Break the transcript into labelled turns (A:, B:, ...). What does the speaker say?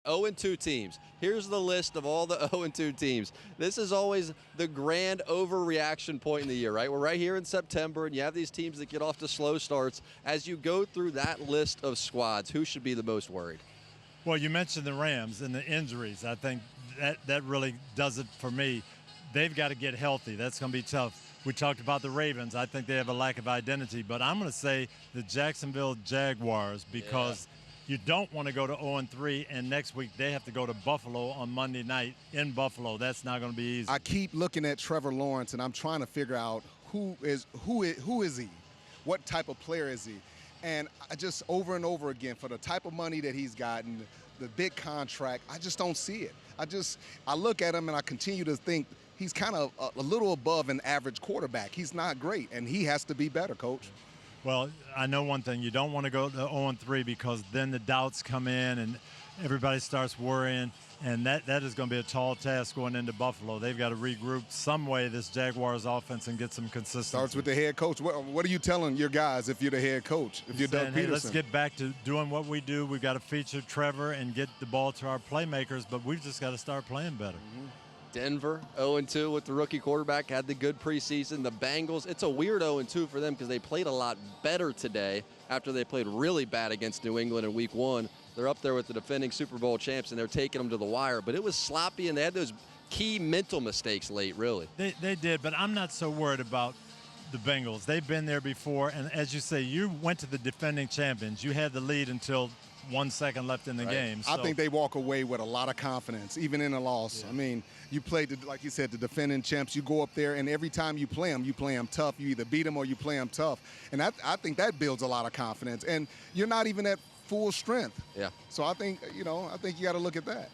A: 0-2 teams. Here's the list of all the 0-2 teams. This is always the grand overreaction point in the year, right? We're right here in September, and you have these teams that get off to slow starts. As you go through that list of squads, who should be the most worried?
B: Well, you mentioned the Rams and the injuries. I think that really does it for me. They've got to get healthy. That's going to be tough. We talked about the Ravens. I think they have a lack of identity. But I'm going to say the Jacksonville Jaguars because you don't want to go to 0-3, and next week they have to go to Buffalo on Monday night in Buffalo. That's not going to be easy.
C: I keep looking at Trevor Lawrence, and I'm trying to figure out who is he? What type of player is he? And I just over and over again, for the type of money that he's gotten, the big contract, I just don't see it. I look at him and I continue to think he's kind of a little above an average quarterback. He's not great, and he has to be better, Coach.
B: Well, I know one thing. You don't want to go to 0-3 because then the doubts come in and everybody starts worrying, and that is going to be a tall task going into Buffalo. They've got to regroup some way, this Jaguars offense, and get some consistency.
C: Starts with the head coach. What are you telling your guys if you're the head coach, if you're Doug Peterson?
B: Hey, let's get back to doing what we do. We've got to feature Trevor and get the ball to our playmakers, but we've just got to start playing better.
A: Mm-hmm. Denver 0-2 with the rookie quarterback, had the good preseason. The Bengals, it's a weird 0-2 for them because they played a lot better today after they played really bad against New England in week 1. They're up there with the defending Super Bowl champs, and they're taking them to the wire. But it was sloppy, and they had those key mental mistakes late, really.
B: They did, but I'm not so worried about the Bengals. They've been there before, and as you say, you went to the defending champions. You had the lead until 1 second left in the game. So.
C: I think they walk away with a lot of confidence, even in a loss. Yeah. I mean, you played, like you said, the defending champs. You go up there, and every time you play them tough. You either beat them or you play them tough. And I think that builds a lot of confidence. And you're not even at full strength.
A: Yeah.
C: So I think you got to look at that.